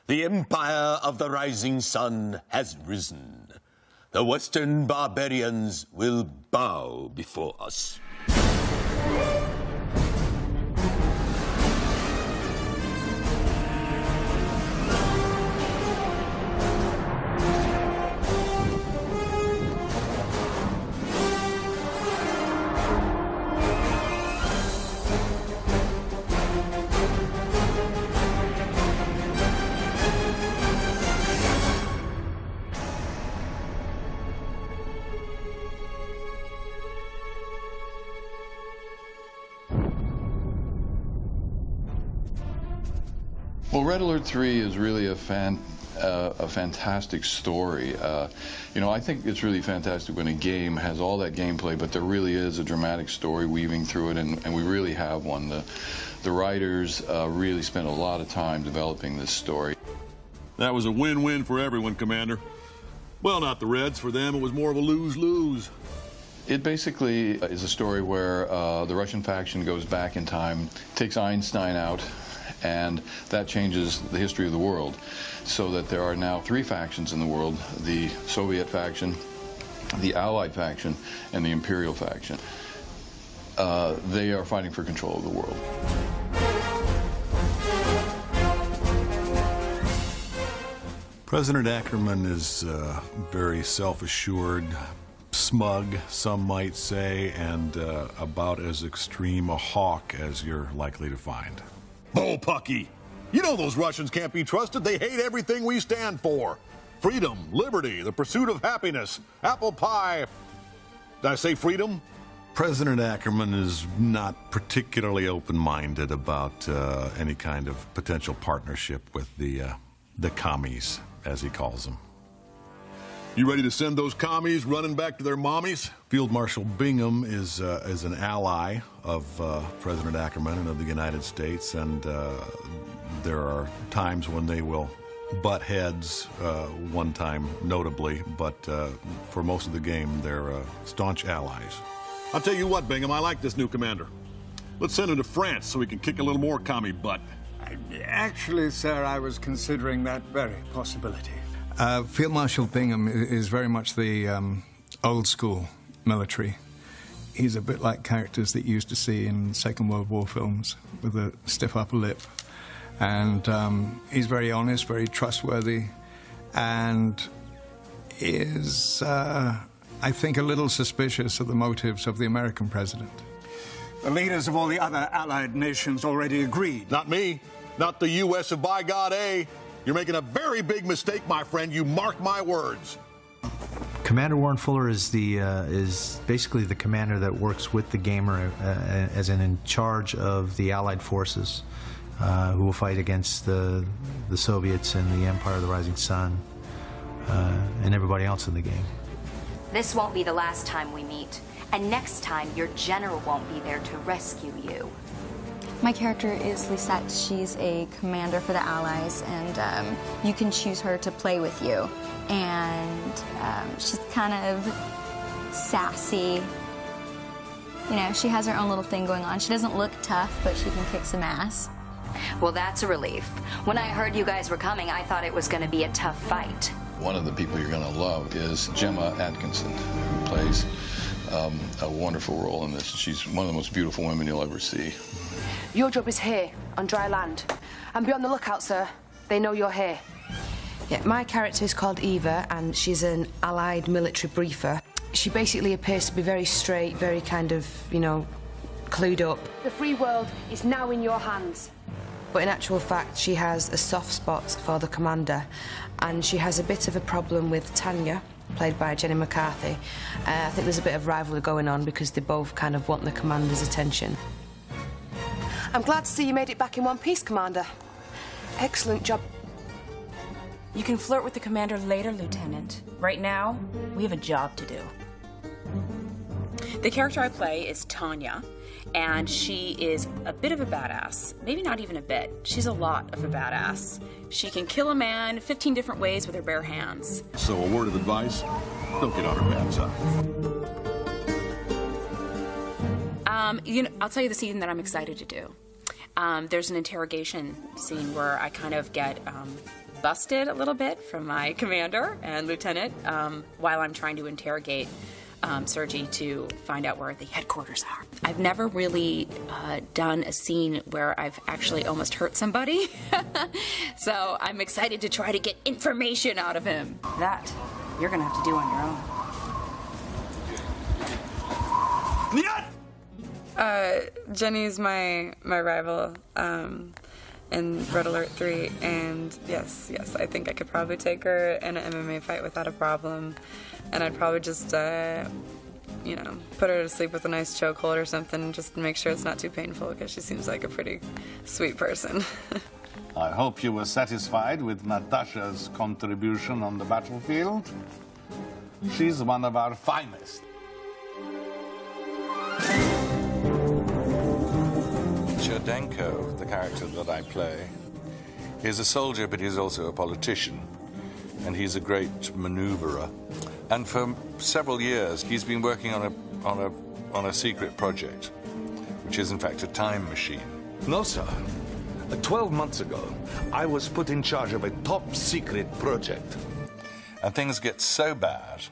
The empire of the rising sun has risen. The Western barbarians will bow before us. Well, Red Alert 3 is really a fantastic story. You know, I think it's really fantastic when a game has all that gameplay, but there really is a dramatic story weaving through it, and we really have one. The writers really spent a lot of time developing this story. That was a win-win for everyone, Commander. Well, not the Reds. For them, it was more of a lose-lose. It basically is a story where the Russian faction goes back in time, takes Einstein out, and that changes the history of the world, so that there are now 3 factions in the world: the Soviet faction, the Allied faction, and the Imperial faction. They are fighting for control of the world. President Ackerman is very self-assured, smug, some might say, and about as extreme a hawk as you're likely to find. Bullpucky! You know those Russians can't be trusted. They hate everything we stand for. Freedom, liberty, the pursuit of happiness, apple pie. Did I say freedom? President Ackerman is not particularly open-minded about any kind of potential partnership with the commies, as he calls them. You ready to send those commies running back to their mommies? Field Marshal Bingham is an ally of President Ackerman and of the United States, and there are times when they will butt heads, one time notably, but for most of the game, they're staunch allies. I'll tell you what, Bingham, I like this new commander. Let's send him to France so he can kick a little more commie butt. Actually, sir, I was considering that very possibility. Field Marshal Bingham is very much the old-school military. He's a bit like characters that you used to see in Second World War films, with a stiff upper lip. And he's very honest, very trustworthy, and is, I think, a little suspicious of the motives of the American president. The leaders of all the other allied nations already agreed. Not me. Not the U.S. of by God A. You're making a very big mistake, my friend. You mark my words. Commander Warren Fuller is basically the commander that works with the gamer as in charge of the Allied forces who will fight against the Soviets and the Empire of the Rising Sun and everybody else in the game. This won't be the last time we meet, and next time your general won't be there to rescue you. My character is Lisette. She's a commander for the Allies, and you can choose her to play with you. And she's kind of sassy. You know, she has her own little thing going on. She doesn't look tough, but she can kick some ass. Well, that's a relief. When I heard you guys were coming, I thought it was going to be a tough fight. One of the people you're going to love is Gemma Atkinson, who plays a wonderful role in this. She's one of the most beautiful women you'll ever see. Your job is here, on dry land. And be on the lookout, sir. They know you're here. Yeah, my character is called Eva, and she's an Allied military briefer. She basically appears to be very straight, very kind of, you know, clued up. The free world is now in your hands. But in actual fact, she has a soft spot for the commander, and she has a bit of a problem with Tanya, played by Jenny McCarthy. I think there's a bit of rivalry going on because they both kind of want the commander's attention. I'm glad to see you made it back in one piece, Commander. Excellent job. You can flirt with the commander later, Lieutenant. Right now, we have a job to do. The character I play is Tanya, and she is a bit of a badass. Maybe not even a bit. She's a lot of a badass. She can kill a man 15 different ways with her bare hands. So a word of advice, don't get on her bad side. You know, I'll tell you the scene that I'm excited to do. There's an interrogation scene where I kind of get busted a little bit from my commander and lieutenant while I'm trying to interrogate Sergi to find out where the headquarters are. I've never really done a scene where I've actually almost hurt somebody, so I'm excited to try to get information out of him. That you're gonna have to do on your own. Jenny's my rival in Red Alert 3, and yes, I think I could probably take her in an MMA fight without a problem, and I'd probably just, you know, put her to sleep with a nice chokehold or something, just to make sure it's not too painful, because she seems like a pretty sweet person. I hope you were satisfied with Natasha's contribution on the battlefield. She's one of our finest. Cherdenko, the character that I play, is a soldier, but he's also a politician, and he's a great maneuverer. And for several years, he's been working on a secret project, which is in fact a time machine. No, sir. 12 months ago, I was put in charge of a top-secret project. And things get so bad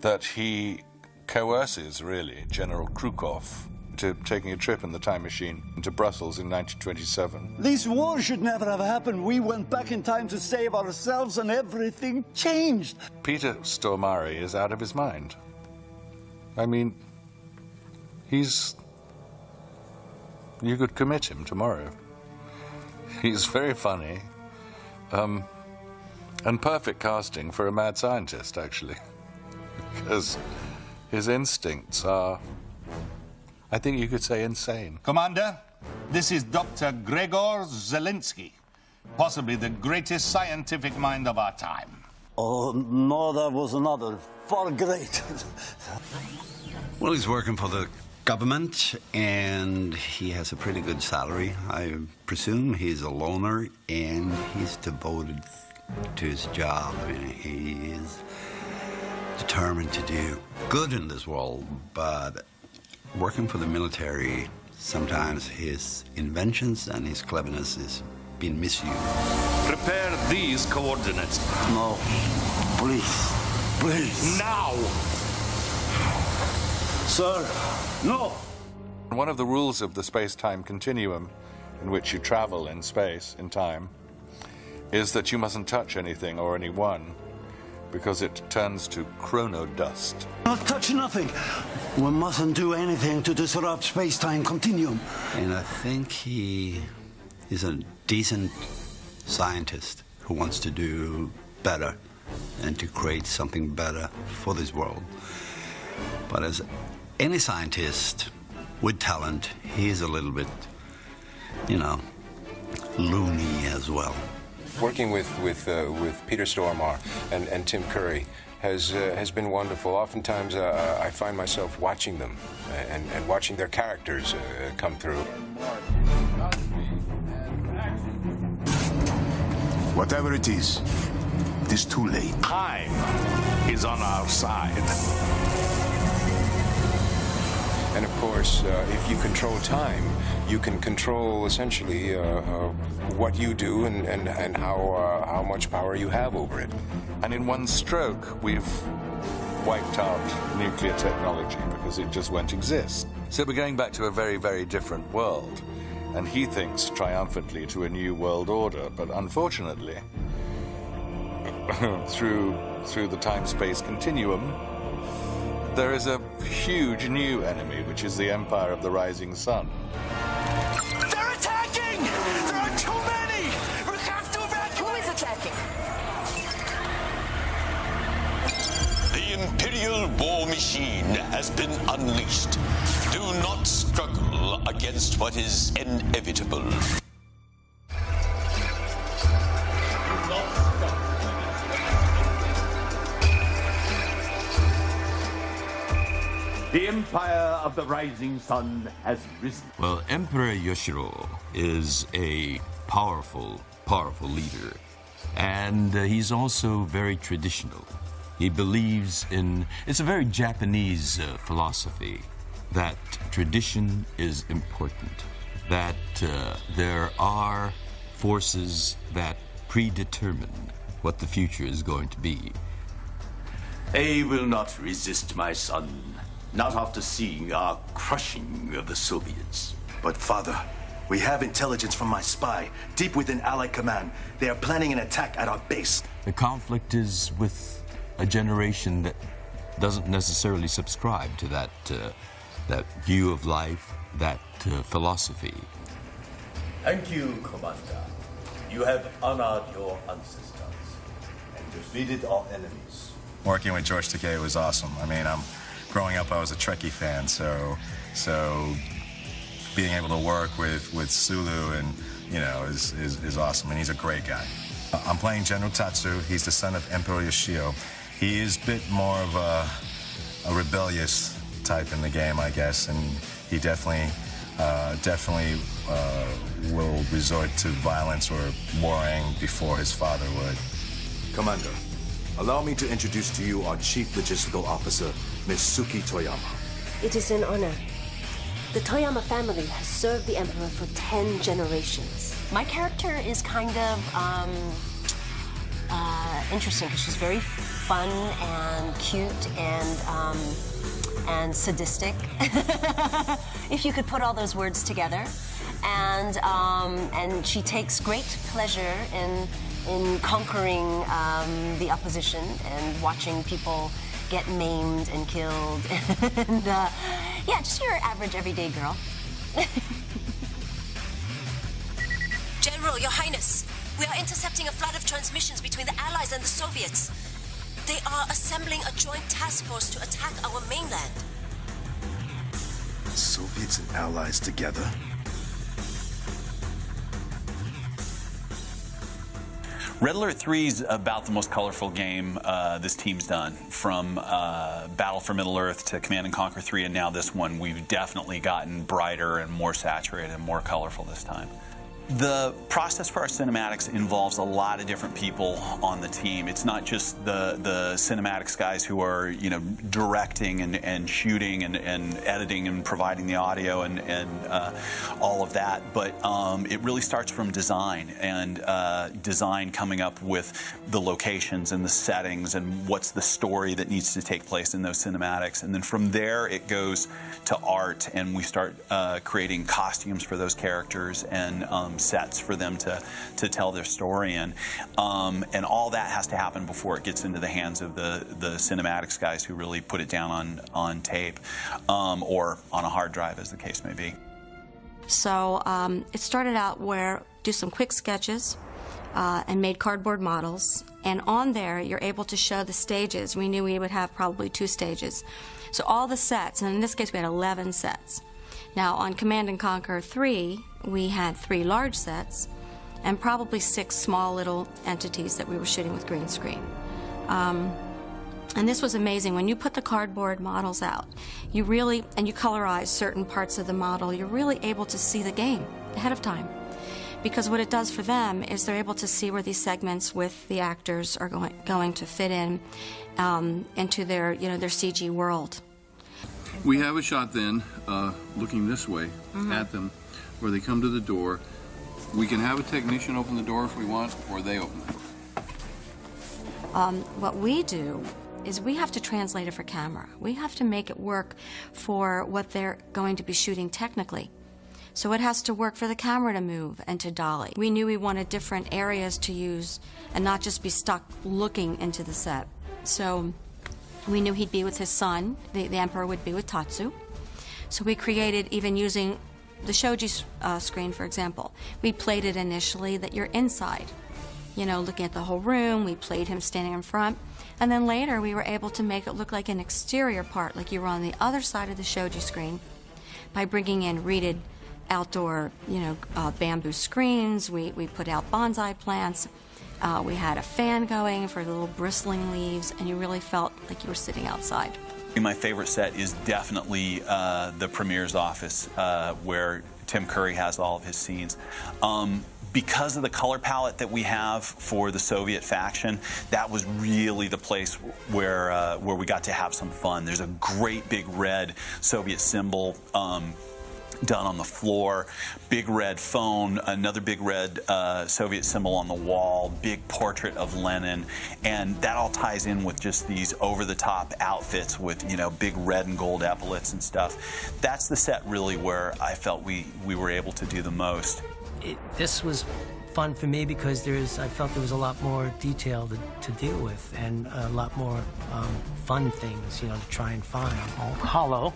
that he coerces, really, General Krukov to taking a trip in the time machine to Brussels in 1927. This war should never have happened. We went back in time to save ourselves and everything changed. Peter Stormare is out of his mind. I mean, you could commit him tomorrow. He's very funny, and perfect casting for a mad scientist, actually, because his instincts are, I think you could say, insane. Commander, this is Dr. Gregor Zelensky, possibly the greatest scientific mind of our time. Oh, no, there was another, far greater. Well, he's working for the government, and he has a pretty good salary. I presume he's a loner, and he's devoted to his job. I mean, he is determined to do good in this world, but working for the military, sometimes his inventions and his cleverness is being misused. Prepare these coordinates. No, please, please. Now! Sir, no! One of the rules of the space-time continuum, in which you travel in space, in time, is that you mustn't touch anything or anyone, because it turns to chronodust. Not touch nothing. We mustn't do anything to disrupt space-time continuum. And I think he is a decent scientist who wants to do better and to create something better for this world. But as any scientist with talent, he's a little bit, you know, loony as well. Working with Peter Stormare and Tim Curry has been wonderful. Oftentimes I find myself watching them and watching their characters come through. Whatever it is too late. Time is on our side. And of course, if you control time, you can control essentially what you do and how much power you have over it. And in one stroke, we've wiped out nuclear technology because it just won't exist. So we're going back to a very, very different world. And he thinks triumphantly to a new world order, but unfortunately, through the time-space continuum, there is a huge new enemy, which is the Empire of the Rising Sun. They're attacking! There are too many! We have to evacuate! Who is attacking? The Imperial war machine has been unleashed. Do not struggle against what is inevitable. The Empire of the Rising Sun has risen. Well, Emperor Yoshiro is a powerful leader. And he's also very traditional. He believes in, it's a very Japanese philosophy, that tradition is important, that there are forces that predetermine what the future is going to be. I will not resist, my son. Not after seeing our crushing of the Soviets. But, Father, we have intelligence from my spy, deep within Allied command. They are planning an attack at our base. The conflict is with a generation that doesn't necessarily subscribe to that view of life, that philosophy. Thank you, Commander. You have honored your ancestors and defeated our enemies. Working with George Takei was awesome. I mean, growing up, I was a Trekkie fan, so being able to work with Sulu and is awesome, and he's a great guy. I'm playing General Tatsu. He's the son of Emperor Yoshio. He is a bit more of a rebellious type in the game, I guess, and he definitely will resort to violence or warring before his father would. Commander, allow me to introduce to you our Chief Logistical Officer, Ms. Suki Toyama. It is an honor. The Toyama family has served the Emperor for 10 generations. My character is kind of interesting because she's very fun and cute and sadistic, if you could put all those words together. And she takes great pleasure in conquering the opposition and watching people get maimed and killed. And yeah, just your average everyday girl. General, Your Highness, we are intercepting a flood of transmissions between the Allies and the Soviets. They are assembling a joint task force to attack our mainland. Soviets and Allies together? Red Alert 3 is about the most colorful game this team's done. From Battle for Middle-earth to Command & Conquer 3 and now this one, we've definitely gotten brighter and more saturated and more colorful this time. The process for our cinematics involves a lot of different people on the team. It's not just the cinematics guys who are, directing and shooting and editing and providing the audio and all of that, but it really starts from design and design coming up with the locations and the settings and what's the story that needs to take place in those cinematics. And then from there it goes to art, and we start creating costumes for those characters and sets for them to tell their story in. And all that has to happen before it gets into the hands of the cinematics guys who really put it down on tape or on a hard drive, as the case may be. So it started out where do some quick sketches and made cardboard models, and on there you're able to show the stages. We knew we would have probably 2 stages. So all the sets, and in this case we had 11 sets. Now on Command & Conquer 3, we had 3 large sets and probably 6 small little entities that we were shooting with green screen. And this was amazing. When you put the cardboard models out, you colorize certain parts of the model, you're really able to see the game ahead of time. Because what it does for them is they're able to see where these segments with the actors are going to fit in into their CG world. We have a shot then, looking this way at them, where they come to the door. We can have a technician open the door if we want, or they open it. What we do is we have to translate it for camera. We have to make it work for what they're going to be shooting technically. So it has to work for the camera to move and to dolly. We knew we wanted different areas to use and not just be stuck looking into the set. So we knew he'd be with his son, the Emperor would be with Tatsu. So we created, even using the shoji screen, for example, we played it initially that you're inside, looking at the whole room. We played him standing in front. And then later we were able to make it look like an exterior part, like you were on the other side of the shoji screen, by bringing in reeded outdoor, bamboo screens. We put out bonsai plants. We had a fan going for the little bristling leaves, and you really felt like you were sitting outside. My favorite set is definitely the Premier's office, where Tim Curry has all of his scenes. Because of the color palette that we have for the Soviet faction, that was really the place where we got to have some fun. There's a great big red Soviet symbol done on the floor, big red phone, another big red Soviet symbol on the wall, big portrait of Lenin, and that all ties in with just these over-the-top outfits with, you know, big red and gold epaulets and stuff. That's the set really where I felt we were able to do the most. This was fun for me because I felt there was a lot more detail to deal with and a lot more fun things, you know, to try and find. Hollow,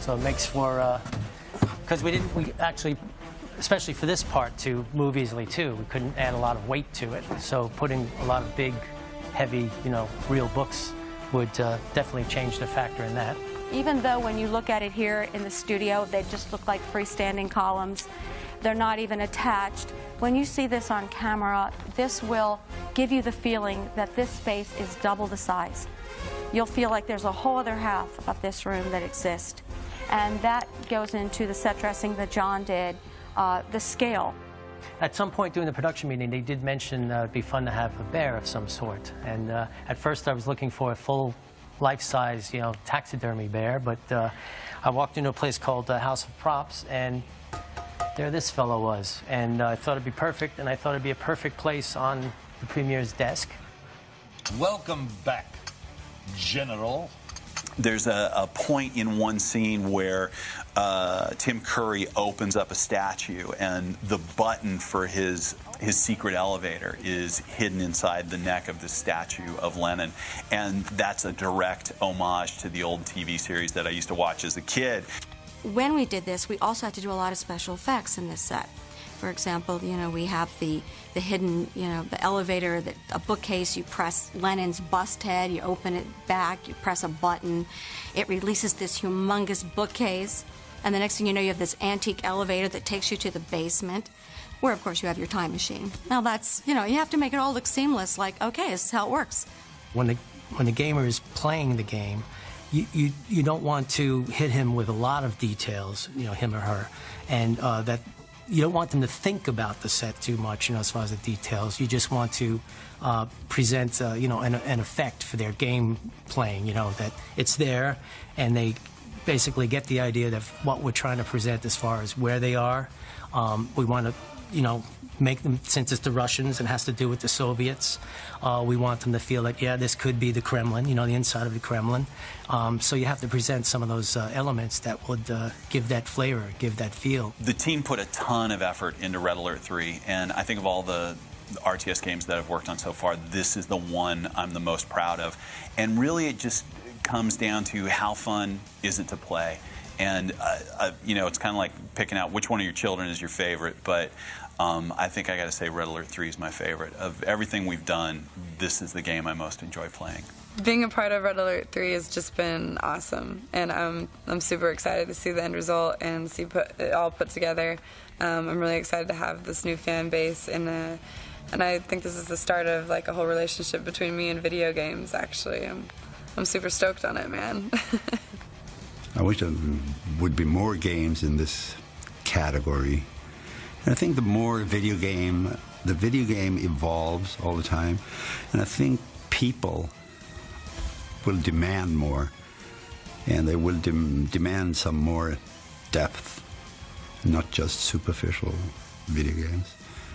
so it makes for, because we actually, especially for this part, to move easily too. We couldn't add a lot of weight to it, so putting a lot of big, heavy, you know, real books would definitely change the factor in that. Even though when you look at it here in the studio, they just look like freestanding columns. They're not even attached. When you see this on camera, this will give you the feeling that this space is double the size. You'll feel like there's a whole other half of this room that exists. And that goes into the set dressing that John did, the scale. At some point during the production meeting, they did mention it'd be fun to have a bear of some sort. And at first I was looking for a full life-size, you know, taxidermy bear, but I walked into a place called House of Props, and there this fellow was. And I thought it'd be perfect, and I thought it'd be a perfect place on the premier's desk. Welcome back, General. There's a point in one scene where Tim Curry opens up a statue, and the button for his secret elevator is hidden inside the neck of the statue of Lenin. And that's a direct homage to the old TV series that I used to watch as a kid. When we did this, we also had to do a lot of special effects in this set. For example, you know, we have the hidden, you know, the elevator, a bookcase, you press Lenin's bust head, you open it back, you press a button, it releases this humongous bookcase, and the next thing you know, you have this antique elevator that takes you to the basement, where, of course, you have your time machine. Now that's, you know, you have to make it all look seamless, like, okay, this is how it works. When the gamer is playing the game, you don't want to hit him with a lot of details, you know, him or her, and that you don't want them to think about the set too much, you know, as far as the details. You just want to present, you know, an effect for their game playing, you know, that it's there, and they basically get the idea of what we're trying to present as far as where they are. We want to, you know, make them, since it's the Russians and has to do with the Soviets, we want them to feel like, yeah, this could be the Kremlin, you know, the inside of the Kremlin. So you have to present some of those elements that would give that flavor, give that feel. The team put a ton of effort into Red Alert 3, and I think of all the RTS games that I've worked on so far, this is the one I'm the most proud of. And really it just comes down to how fun is it to play. And, you know, it's kind of like picking out which one of your children is your favorite, but I think I got to say Red Alert 3 is my favorite. Of everything we've done, this is the game I most enjoy playing. Being a part of Red Alert 3 has just been awesome, and I'm super excited to see the end result and see it all put together. I'm really excited to have this new fan base, and I think this is the start of like a whole relationship between me and video games. Actually, I'm super stoked on it, man. I wish there would be more games in this category. And I think the more the video game evolves all the time, and I think people will demand more, and they will demand some more depth, not just superficial video games.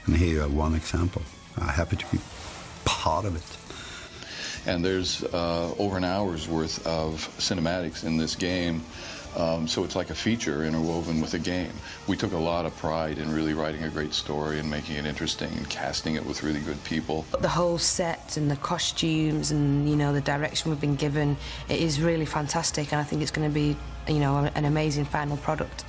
And here you have one example. I'm happy to be part of it. And there's over an hour's worth of cinematics in this game, so it's like a feature interwoven with a game. We took a lot of pride in really writing a great story and making it interesting and casting it with really good people. The whole set and the costumes and, you know, the direction we've been given, it is really fantastic, and I think it's going to be, you know, an amazing final product.